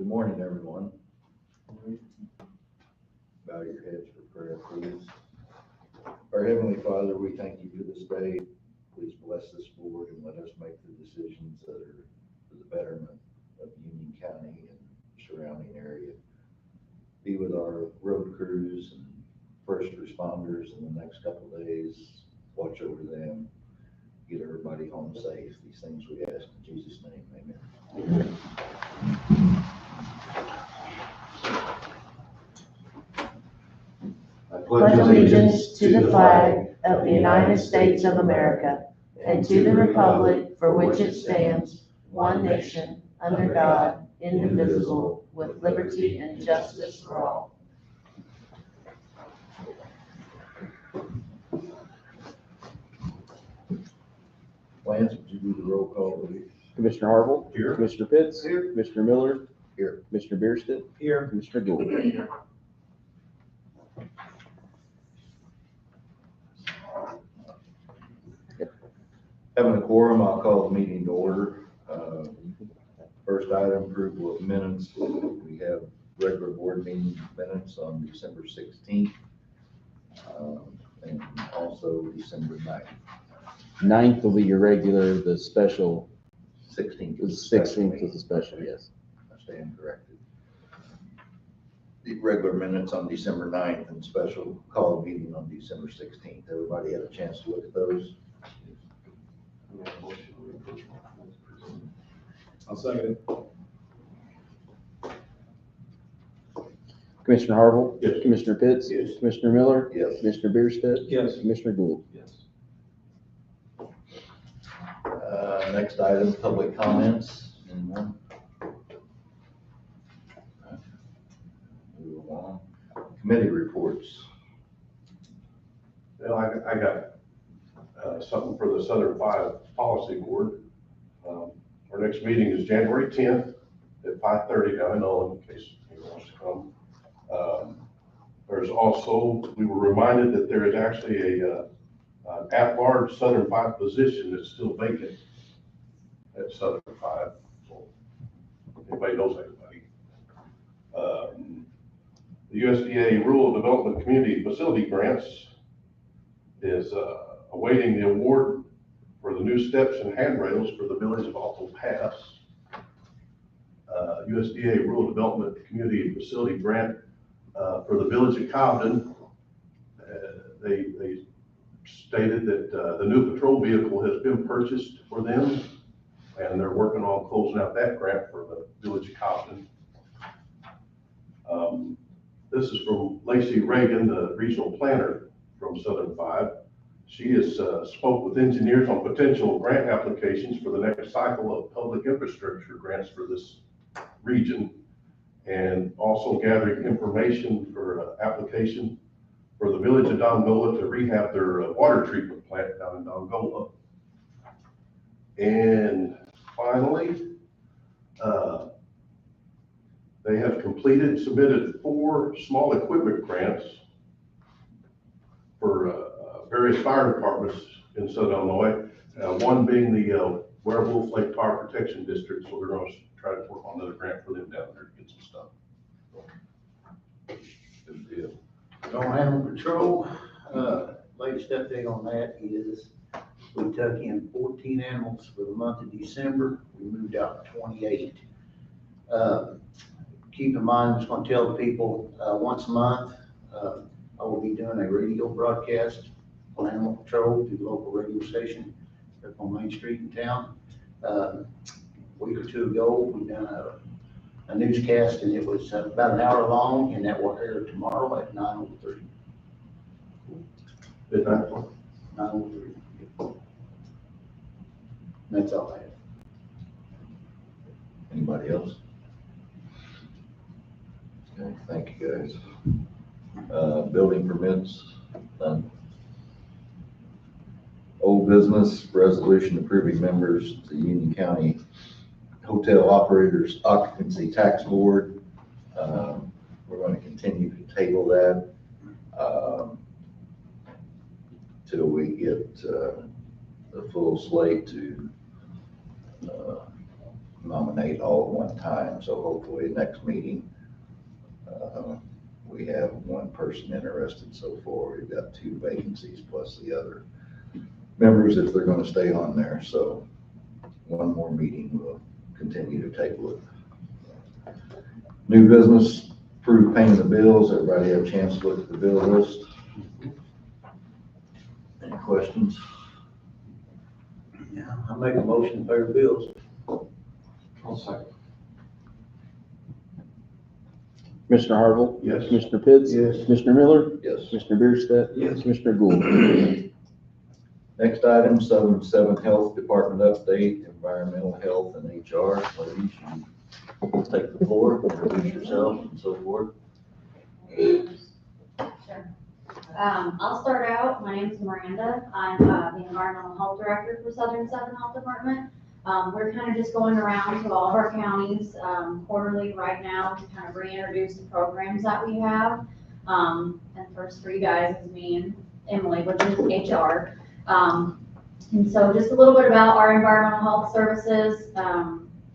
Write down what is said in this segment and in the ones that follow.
Good morning, everyone. Bow your heads for prayer, please. Our Heavenly Father, we thank you for this day. Please bless this board and let us make the decisions that are for the betterment of Union County and surrounding area. Be with our road crews and first responders in the next couple of days. Watch over them. Get everybody home safe. These things we ask in Jesus' name. Amen. I pledge allegiance to the flag of the United States of America and to the republic for which it stands, one nation, under God, indivisible, with liberty and justice for all. Lance, would you do the roll call, please? Commissioner Harville. Here. Commissioner Pitts. Here. Commissioner Miller. Here. Commissioner Bierstadt. Here. Commissioner Gould. Having a quorum, I'll call the meeting to order. First item, approval of minutes. We have regular board meeting minutes on December 16th, and also December 9th. 9th will be your regular, the special, 16th. the was a special 16th meeting. is the special, yes. I stand corrected. The regular minutes on December 9th and special call meeting on December 16th. Everybody had a chance to look at those? I'll second it. Commissioner Harville. Yes. Commissioner Pitts. Yes. Commissioner Miller. Yes. Commissioner Bierstadt. Yes. Commissioner Gould. Yes. Next item, public comments. Anyone? Move along. Committee reports. Well, I got something for the Southern Five Policy Board. Our next meeting is January 10th at 5:30 down in Owen, in case anyone wants to come. There's also, we were reminded that there is actually an at-large Southern Five position that's still vacant at Southern Five. So if anybody knows anybody. The USDA Rural Development Community Facility Grants is awaiting the award for the new steps and handrails for the village of Alto Pass. USDA Rural Development Community Facility Grant for the village of Cobden. They stated that the new patrol vehicle has been purchased for them, and they're working on closing out that grant for the village of Cobden. This is from Lacey Reagan, the regional planner from Southern Five. She has spoke with engineers on potential grant applications for the next cycle of public infrastructure grants for this region, and also gathering information for application for the village of Dongola to rehab their water treatment plant down in Dongola. And finally, they have submitted 4 small equipment grants for various fire departments in Southern Illinois, one being the Werewolf Lake Fire Protection District, so they're going to try to work on another grant for them down there to get some stuff. Good deal. On animal control, latest update on that is we took in 14 animals for the month of December. We moved out 28. Keep in mind, I'm just going to tell the people once a month, I will be doing a radio broadcast on animal control through the local radio station up on Main Street in town. A week or two ago, we done a newscast, and it was about an hour long, and that will air tomorrow at 9:03. Midnight. 9:03. That's all I have. Anybody else? Okay, thank you, guys. Building permits, none. Old business, resolution approving members to Union County Hotel Operators Occupancy Tax Board. We're going to continue to table that till we get the full slate to nominate all at one time, so hopefully next meeting, we have one person interested so far. We've got 2 vacancies plus the other members if they're gonna stay on there, so one more meeting, we'll continue to table it. New business, approve paying the bills. Everybody have a chance to look at the bill list? Any questions? Yeah, I make a motion to pay the bills. I'll second. Commissioner Harville? Yes. Commissioner Pitts? Yes. Commissioner Miller? Yes. Commissioner Bierstadt? Yes. Commissioner Gould? Next item, 7 Health Department update, environmental health and HR. Ladies, you take the floor, introduce yourself and so forth. Sure. I'll start out. My name is Miranda. I'm the Environmental Health Director for Southern 7 Health Department. We're kind of just going around to all of our counties quarterly right now to kind of reintroduce the programs that we have. And first for you guys is me and Emily, which is HR. And so just a little bit about our environmental health services.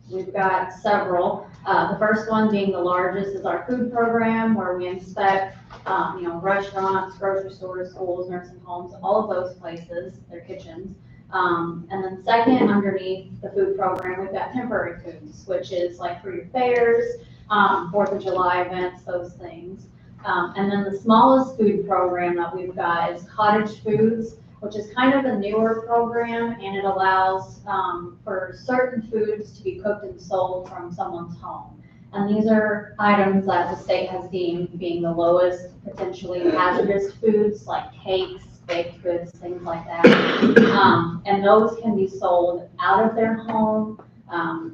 We've got several. The first one being the largest is our food program, where we inspect, restaurants, grocery stores, schools, nursing homes, all of those places, their kitchens. And then second, underneath the food program, we've got temporary foods, which is like for your fairs, 4th of July events, those things. And then the smallest food program that we've got is cottage foods, which is kind of a newer program, and it allows for certain foods to be cooked and sold from someone's home. And these are items that the state has deemed being the lowest potentially hazardous foods, like cakes, baked goods, things like that. And those can be sold out of their home,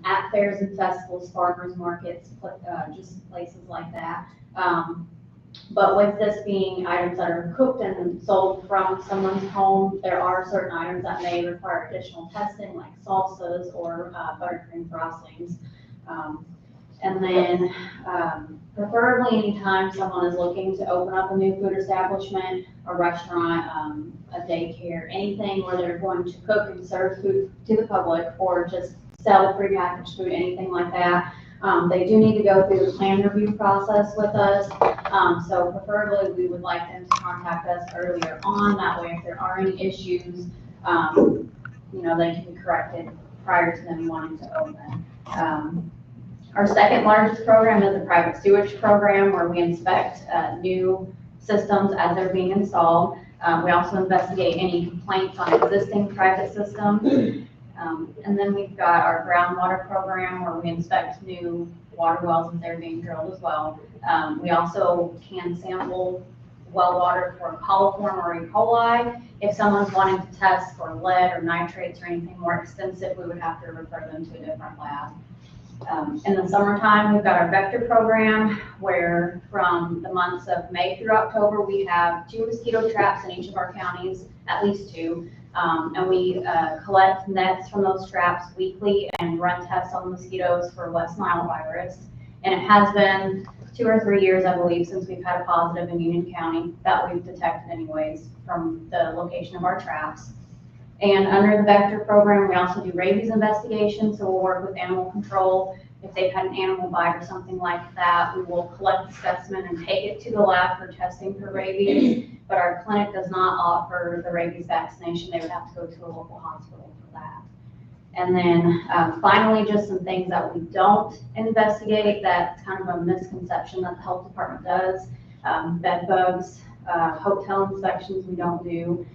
at fairs and festivals, farmers markets, just places like that. But with this being items that are cooked and sold from someone's home, there are certain items that may require additional testing, like salsas or buttercream frostings. And then preferably anytime someone is looking to open up a new food establishment, a restaurant, a daycare, anything where they're going to cook and serve food to the public or just sell prepackaged food, anything like that. They do need to go through the plan review process with us. So preferably we would like them to contact us earlier on. That way if there are any issues, they can be corrected prior to them wanting to open. Our second largest program is the private sewage program, where we inspect new systems as they're being installed. We also investigate any complaints on existing private systems. And then we've got our groundwater program, where we inspect new water wells as they're being drilled as well. We also can sample well water for coliform or E. coli. If someone's wanting to test for lead or nitrates or anything more extensive, we would have to refer them to a different lab. In the summertime, we've got our vector program, where from the months of May through October, we have 2 mosquito traps in each of our counties, at least 2. And we collect nets from those traps weekly and run tests on mosquitoes for West Nile virus. And it has been 2 or 3 years, I believe, since we've had a positive in Union County that we've detected anyways from the location of our traps. And under the vector program, we also do rabies investigations. So we'll work with animal control. If they've had an animal bite or something like that, we will collect the specimen and take it to the lab for testing for rabies. But our clinic does not offer the rabies vaccination. They would have to go to a local hospital for that. And then finally, just some things that we don't investigate, that's kind of a misconception that the health department does. Bed bugs, hotel inspections we don't do.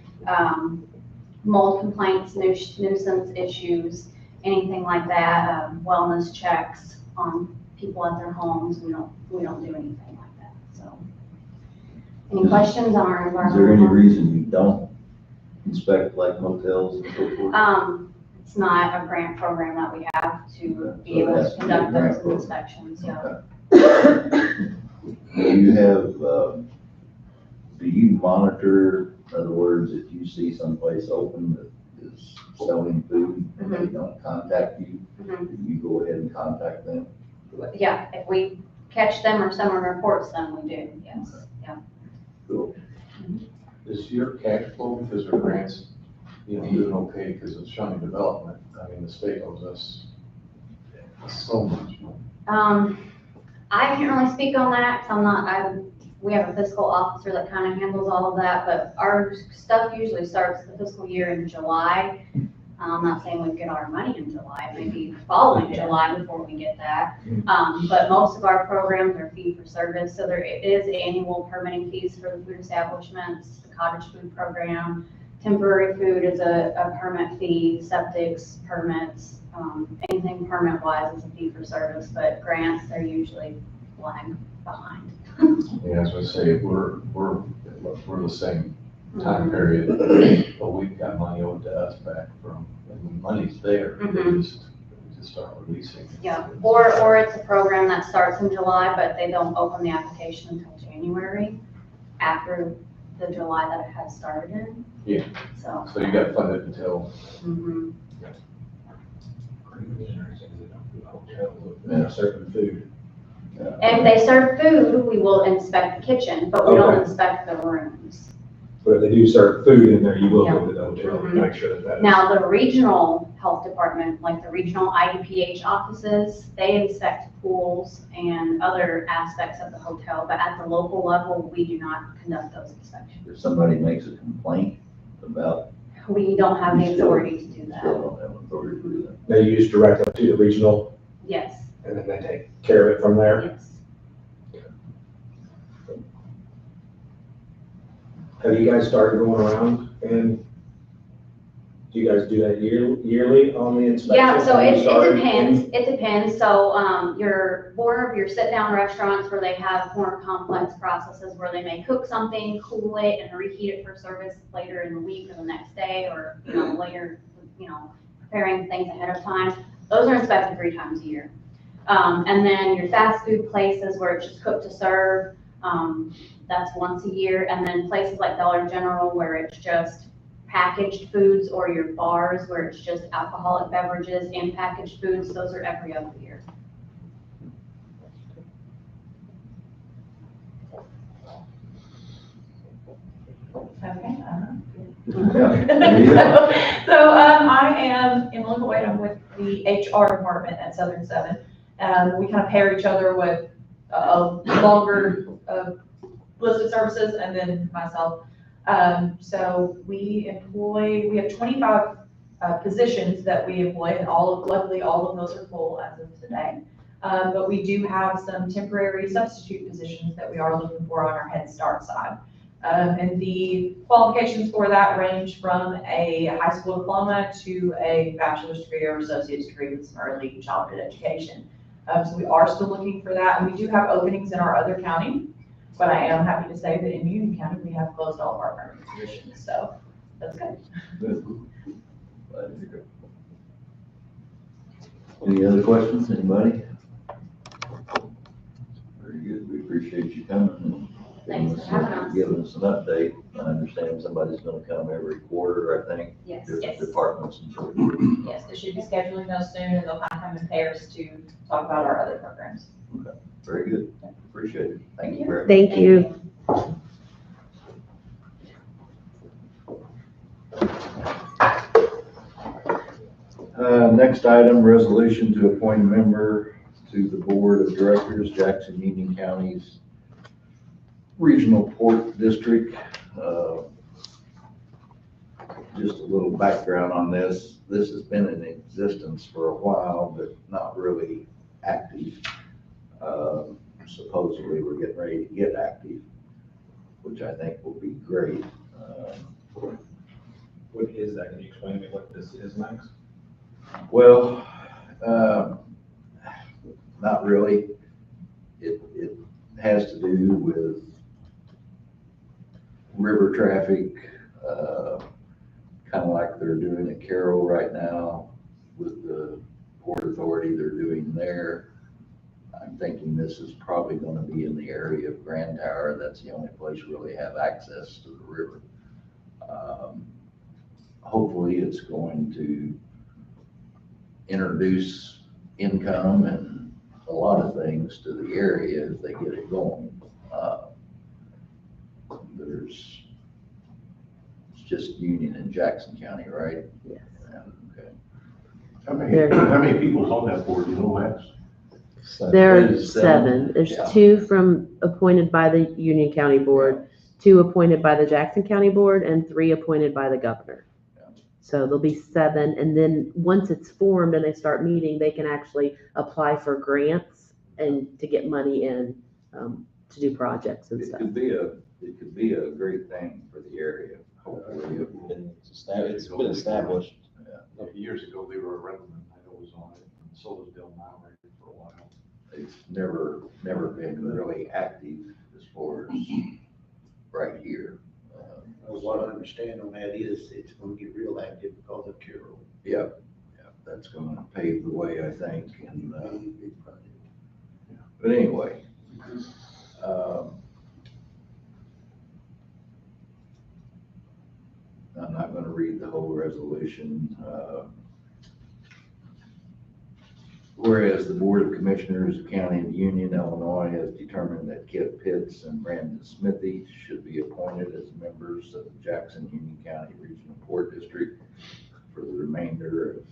Mold complaints, nuisance issues, anything like that, wellness checks on people at their homes. We don't do anything like that. So, any questions on our Is there any environmental? reason you don't inspect like motels and so forth? It's not a grant program that we have to be able to conduct those inspections. So, Do you monitor, in other words, if you see someplace open that is selling food and they don't contact you, do you go ahead and contact them? yeah, if we catch them or someone reports them, we do. Yes. Yeah. Cool. Is your cash flow because of grants, doing okay because of showing development? I mean, the state owes us So much. I can't really speak on that, 'cause we have a fiscal officer that kind of handles all of that, but our stuff usually starts the fiscal year in July. I'm not saying we get our money in July, maybe following July before we get that. But most of our programs are fee for service, so there is annual permitting fees for the food establishments, the cottage food program. Temporary food is a permit fee, septics, permits, anything permit wise is a fee for service, but grants, they're usually lag behind. Yeah, as I say, we're the same time period, but we've got money owed to us back from, and the money's there. We just aren't releasing it. Yeah, or it's a program that starts in July, but they don't open the application until January, after the July that it has started in. Yeah. So. So you got funded until. Mhm. Yeah, serving food. If they serve food, we will inspect the kitchen, but we don't inspect the rooms. But if they do serve food in there, you will Yeah. go to the hotel Mhm. to make sure that that. Now, the regional health department, like the regional IDPH offices, they inspect pools and other aspects of the hotel, but at the local level, we do not conduct those inspections. If somebody makes a complaint about, We don't have the authority to do still that. don't have authority to do that. They just direct them to the regional Yes, and then they take care of it from there. yes. Have you guys started going around and do you guys do that yearly on the inspection? Yeah, so Have you it started? depends, it depends. So, more of your sit-down restaurants where they have more complex processes where they may cook something, cool it, and reheat it for service later in the week or the next day, or, later, preparing things ahead of time. Those are inspected 3 times a year. And then your fast food places where it's just cooked to serve, that's once a year. And then places like Dollar General where it's just packaged foods, or your bars where it's just alcoholic beverages and packaged foods, those are every other year. Okay. Yeah. So, I am Emily Boyd, I'm with the HR department at Southern Seven. We kind of pair each other with a longer list of services and then myself. So we have 25 positions that we employ, and luckily all of those are full as of today. But we do have some temporary substitute positions that we are looking for on our Head Start side. And the qualifications for that range from a high school diploma to a bachelor's degree or associate's degree with some early childhood education. So we are still looking for that, and we do have openings in our other county, but I am happy to say that in Union County, we have closed all of our permanent positions, so that's good. Any other questions, anybody? Very good, we appreciate you coming and Thanks for having us. giving us an update. I understand somebody's gonna come every quarter, I think, Yes, different Yes. departments and so forth. Yes, they should be scheduling those soon, and they'll kind of come in pairs to talk about our other programs. Very good, appreciate it, thank you very much. Thank you. Next item, resolution to appoint a member to the Board of Directors, Jackson Union County's Regional Port District. Just a little background on this. This has been in existence for a while, but not really active. Supposedly, we're getting ready to get active, which I think will be great. What is that? Can you explain to me what this is, Max? Well, not really. It has to do with river traffic, kind of like they're doing at Carroll right now with the Port Authority they're doing there. I'm thinking this is probably gonna be in the area of Grand Tower. That's the only place you really have access to the river. Hopefully it's going to introduce income and a lot of things to the area if they get it going. It's just Union and Jackson County, right? Yes. Okay. How There. many people's on that board, you know, Max? There are There's seven. There's Yeah. 2 appointed by the Union County Board, 2 appointed by the Jackson County Board, and 3 appointed by the governor. Yeah. So there'll be 7, and then once it's formed and they start meeting, they can actually apply for grants and to get money in, to do projects and It stuff. could be a great thing for the area, hopefully. it will. It's been established. Years ago, they were a resident, I was on it, and so was Bill Maury for a while. It's never been really active as far as right here. What I understand on that is it's gonna get real active because of Carroll. Yeah, that's gonna pave the way, I think, and, but anyway. I'm not gonna read the whole resolution. Whereas the Board of Commissioners of County of Union, Illinois has determined that Kip Pitts and Brandon Smithy should be appointed as members of the Jackson Union County Regional Court District for the remainder of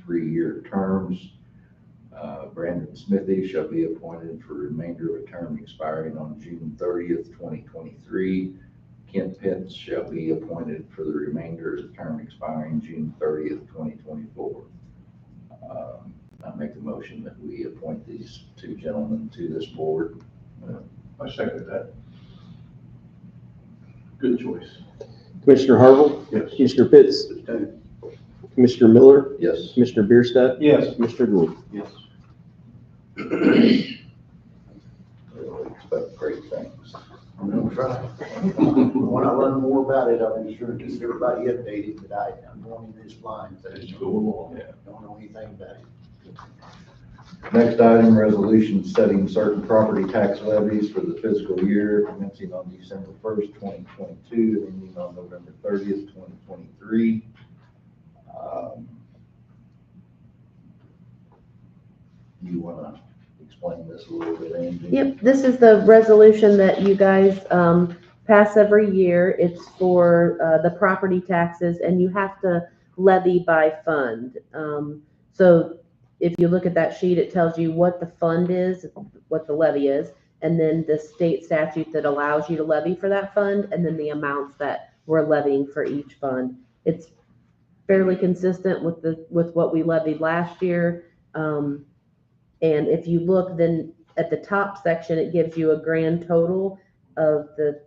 3-year terms. Brandon Smithy shall be appointed for the remainder of a term expiring on June 30th, 2023. Kent Pitts shall be appointed for the remainder of the term expiring June 30th, 2024. I make the motion that we appoint these 2 gentlemen to this board. I second that. Good choice. Commissioner Harville, Yes. Commissioner Pitts, Abstain. Commissioner Miller, Yes. Commissioner Bierstadt, Yes. Commissioner Gould. Yes. We expect great things. I'm gonna try. When I learn more about it, I'll be sure to keep everybody updated, but I'm going in this blind, so I Let's go along. don't know anything about it. Next item, resolution setting certain property tax levies for the fiscal year commencing on December 1st, 2022 and ending on November 30th, 2023. You want to explain this a little bit, Angie? Yep, this is the resolution that you guys pass every year. It's for the property taxes, and you have to levy by fund. So if you look at that sheet, it tells you what the fund is, what the levy is, and then the state statute that allows you to levy for that fund, and then the amounts that we're levying for each fund. It's fairly consistent with what we levied last year. And if you look then at the top section, it gives you a grand total of the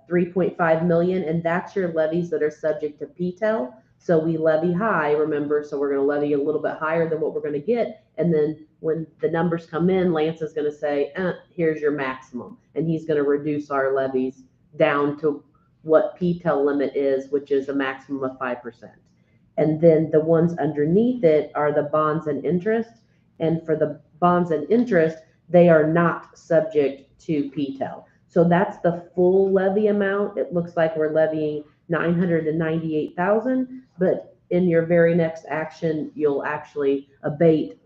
3.5 million, and that's your levies that are subject to PTEL. So we levy high, remember, so we're gonna levy a little bit higher than what we're gonna get. And then when the numbers come in, Lance is gonna say, here's your maximum. And he's gonna reduce our levies down to what PTEL limit is, which is a maximum of 5%. And then the ones underneath it are the bonds and interest. And for the bonds and interest, they are not subject to PTEL. So that's the full levy amount. It looks like we're levying $998,000, but in your very next action, you'll actually abate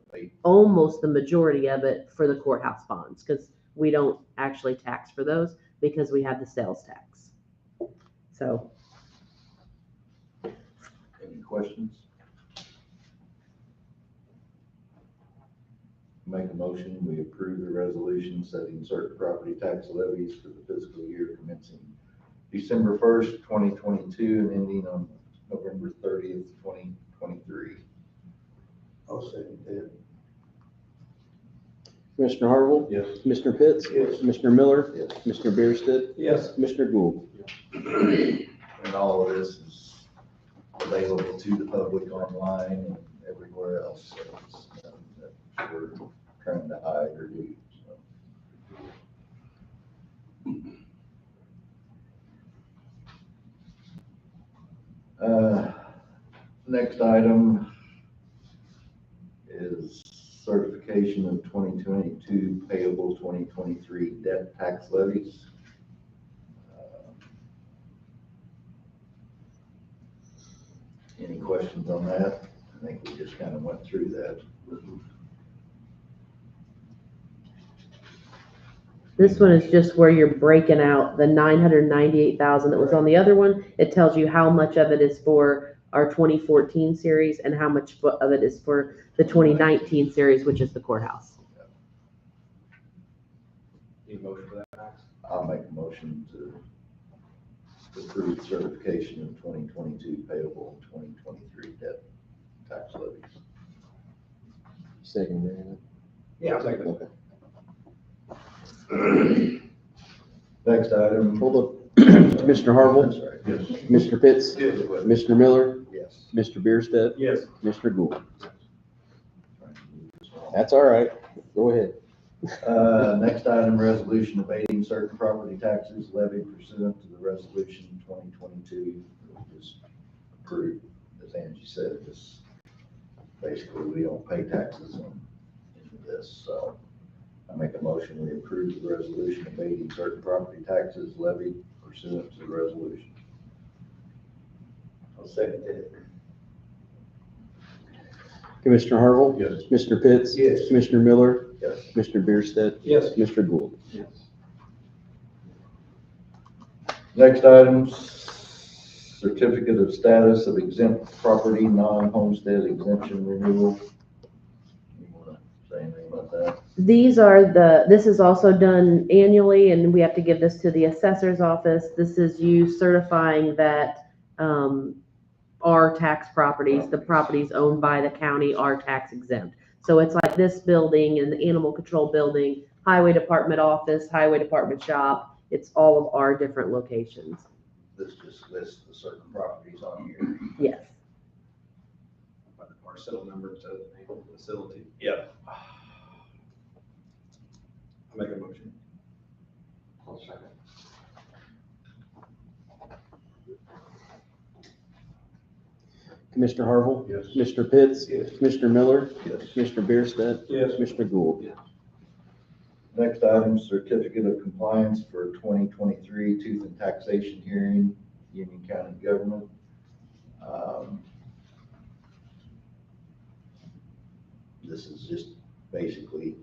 almost the majority of it for the courthouse bonds, because we don't actually tax for those because we have the sales tax. So. Any questions? Make a motion, we approve the resolution setting certain property tax levies for the fiscal year commencing December 1st, 2022 and ending on November 30th, 2023. I'll second that. Commissioner Harville, Yes. Commissioner Pitts, Yes. Commissioner Miller, Yes. Commissioner Bierstadt, Yes. Commissioner Gould. And all of this is available to the public online and everywhere else. So it's nothing that we're trying to hide or do. Next item is certification of 2022 payable 2023 debt tax levies. Any questions on that? I think we just kind of went through that. This one is just where you're breaking out the 998,000 that was on the other one. It tells you how much of it is for our 2014 series, and how much of it is for the 2019 series, which is the courthouse. Need a motion for that, Max? I'll make a motion to approve certification of 2022 payable and 2023 debt tax levies. Second, Miranda. Yeah, I'll second Okay. Next item. Hold up. Commissioner Harville, That's right. Yes. Commissioner Pitts, Yes. Commissioner Miller, Yes. Mr. Bierstedt, Yes. Commissioner Gould. That's all right. Go ahead. Next item, resolution abating certain property taxes levied pursuant to the resolution 2022. Just approved, as Angie said, this, basically, we don't pay taxes on this, so I make a motion, we approve the resolution abating certain property taxes levied pursuant to the resolution. I'll second that. Commissioner Harville, Yes. Mr. Pitts, Yes. Commissioner Miller, Yes. Mr. Bierstedt, Yes. Commissioner Gould. Yes. Next item, certificate of status of exempt property, non-homestead exemption renewal. You wanna say anything about that? These are this is also done annually, and we have to give this to the assessor's office. This is you certifying that, our tax properties, the properties owned by the county, are tax exempt. So it's like this building and the animal control building, highway department office, highway department shop. It's all of our different locations. This just lists the certain properties on here. Yes. By the parcel number to the name of the facility. Yeah. I'll make a motion. I'll second. Commissioner Harville, Yes. Mr. Pitts, Yes. Commissioner Miller, Yes. Commissioner Bierstedt, Yes. Commissioner Gould. Next item, certificate of compliance for 2023 tooth and taxation hearing, Union County Government. This is just basically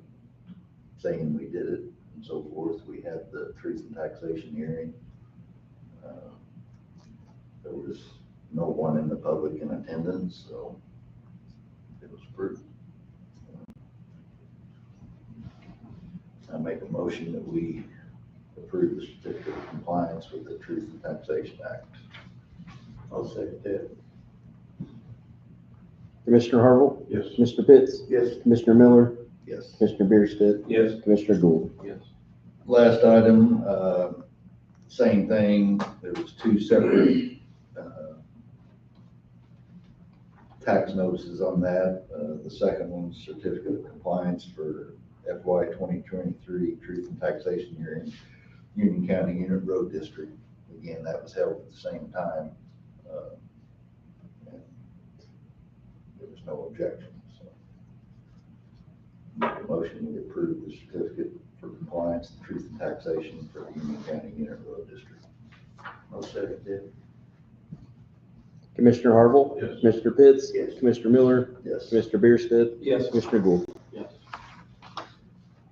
saying we did it and so forth. We had the truth and taxation hearing. There was no one in the public in attendance, so it was approved. I make a motion that we approve the certificate of compliance with the Truth and Taxation Act. I'll second that. Commissioner Harville, Yes. Mr. Pitts, Yes. Commissioner Miller, Yes. Commissioner Bierstedt, Yes. Commissioner Gould. Yes. Last item, same thing. There was two separate tax notices on that. The second one's certificate of compliance for FY 2023 Truth and Taxation hearing, Union County Unit Road District. Again, that was held at the same time. And there was no objection, so. Make a motion to approve the certificate for compliance, the Truth and Taxation for the Union County Unit Road District. I'll second that. Commissioner Harville, Yes. Mr. Pitts, Yes. Commissioner Miller, Yes. Commissioner Bierstedt, Yes. Commissioner Gould. Yes.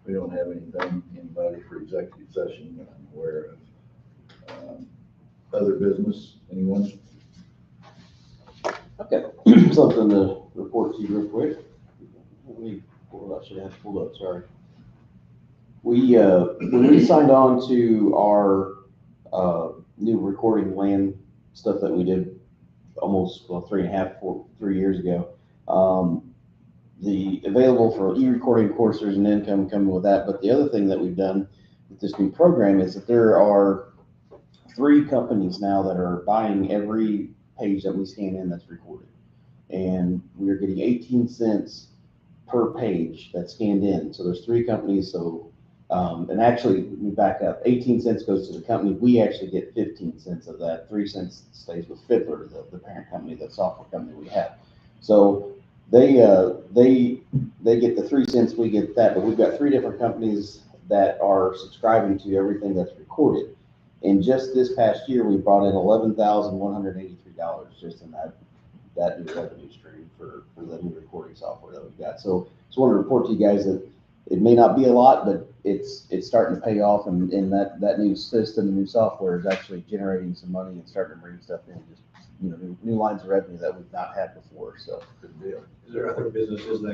We don't have anything, anybody for executive session that I'm aware of. Other business, anyone? I've got something to report to you real quick. Let me pull it up, should have it pulled up, sorry. We, when we signed on to our, new recording land stuff that we did almost, 3 years ago, the available for e-recording, of course, there's an income coming with that, but the other thing that we've done with this new program is that there are 3 companies now that are buying every page that we scan in that's recorded. And we are getting 18 cents per page that's scanned in. So there's 3 companies, so, and actually, let me back up, 18 cents goes to the company, we actually get 15 cents of that, 3 cents stays with Fiddler, the parent company, the software company we have. So they get the 3 cents, we get that, but we've got 3 different companies that are subscribing to everything that's recorded. And just this past year, we brought in $11,183 just in that new revenue stream for the new recording software that we've got. So just want to report to you guys that it may not be a lot, but it's starting to pay off, and that new system, new software is actually generating some money and starting to bring stuff in just new lines of revenue that we've not had before, so. Good deal. Is there other businesses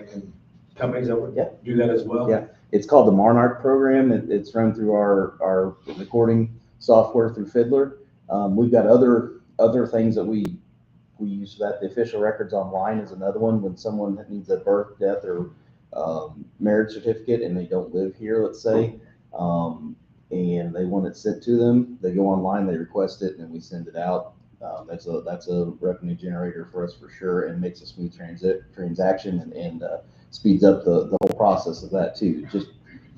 companies that would Yeah. do that as well? Yeah. It's called the Monarch program. It's run through our recording software through Fiddler. We've got other things that we use for that. The official records online is another one. When someone needs a birth, death, or marriage certificate and they don't live here, let's say, and they want it sent to them, they go online, they request it, and we send it out. That's a revenue generator for us for sure, and makes a smooth transaction and speeds up the whole process of that too, just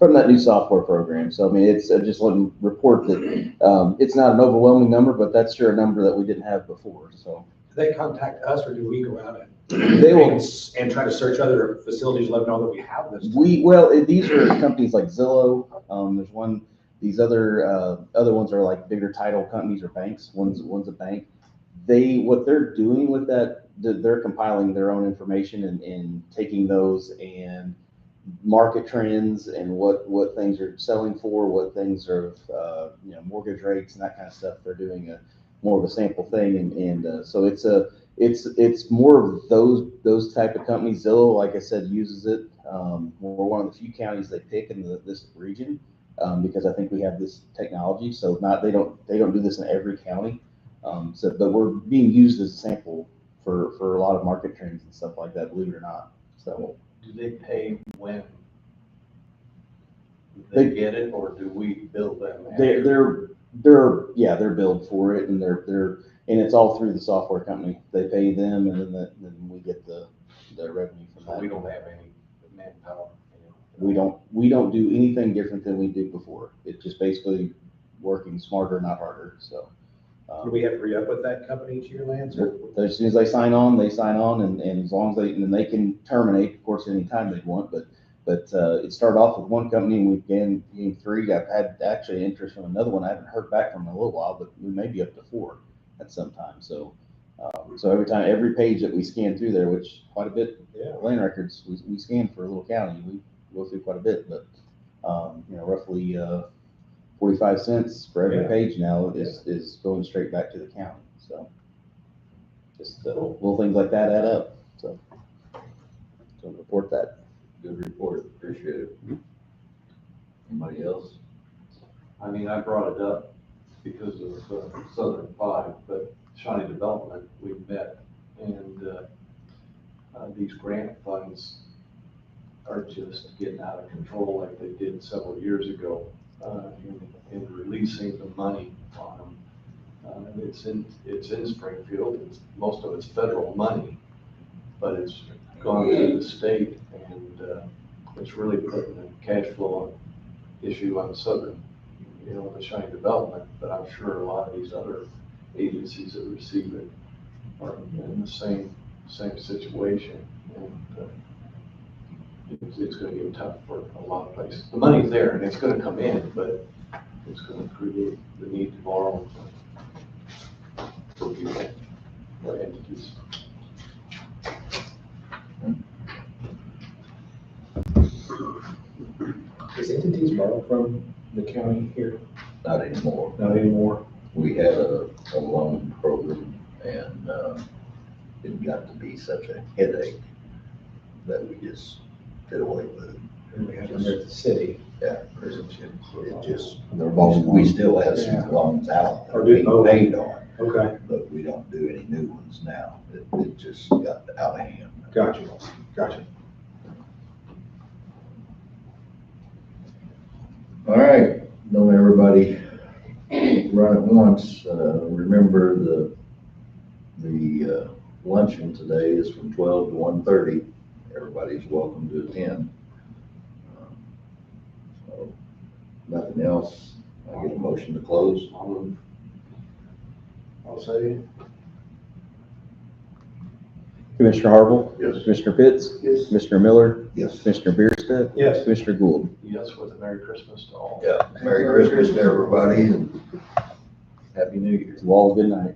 from that new software program. So I mean, it's just let me report that it's not an overwhelming number, but that's sure a number that we didn't have before. So Do they contact us, or do we go out they will. and try to search other facilities, let them know that we have this? These are companies like Zillow. There's one. These other ones are like bigger title companies or banks. One's a bank. What they're doing with that, they're compiling their own information and taking those and market trends and what things are selling for, what things are mortgage rates and that kind of stuff. They're doing more of a sample thing, and so it's more of those type of companies. Zillow, like I said, uses it. We're one of the few counties they pick in this region because I think we have this technology. So they don't do this in every county. But we're being used as a sample for a lot of market trends and stuff like that, believe it or not. So Do they pay when they get it, or do we bill them? they're billed for it, and and it's all through the software company. They pay them, and then we get the revenue from So that. we don't have any manpower. We don't do anything different than we did before. It's just basically working smarter, not harder. So. Do we have to re-up with that company each year, Lance? Or- As soon as they sign on, and as long as they can terminate, of course, anytime they want, but it started off with one company and we've gained 3. I've had actually interest from another one. I haven't heard back from in a little while, but we may be up to 4 at some time. So every page that we scan through there, which quite a bit, land records, we scan for a little county, we go through quite a bit, but roughly 45 cents for every page now is going straight back to the county. So just little things like that add up. So report that. Good report, appreciate it. Anybody else? I mean, I brought it up because of Southern 5, but Shawnee Development, we met, and these grant funds are just getting out of control like they did several years ago in releasing the money on them. It's in Springfield. Most of it's federal money, but it's gone to the state, and it's really putting a cash flow issue on Southern, the Shawnee Development. But I'm sure a lot of these other agencies that receive it are in the same situation, and it's going to get tough for a lot of places. The money's there and it's going to come in, but it's going to create the need to borrow for people or entities. Does entities borrow from the county here? Not anymore. Not anymore. We had a loan program, and it got to be such a headache that we just did away with it. And we have them here at the city. Yeah, it just, we still have some loans out that Or we do- paid on, Okay, but we don't do any new ones now. It just got out of hand. gotcha. All right, don't everybody run at once. Remember the luncheon today is from 12 to 1:30. Everybody's welcome to attend. So, nothing else. I get a motion to close. I'll say. Commissioner Harville, Yes. Commissioner Pitts, Yes. Commissioner Miller, Yes. Commissioner Bierstadt, Yes. Commissioner Gould. Yes, with a Merry Christmas to all. Yeah, Merry Christmas to everybody and Happy New Year. To all, good night.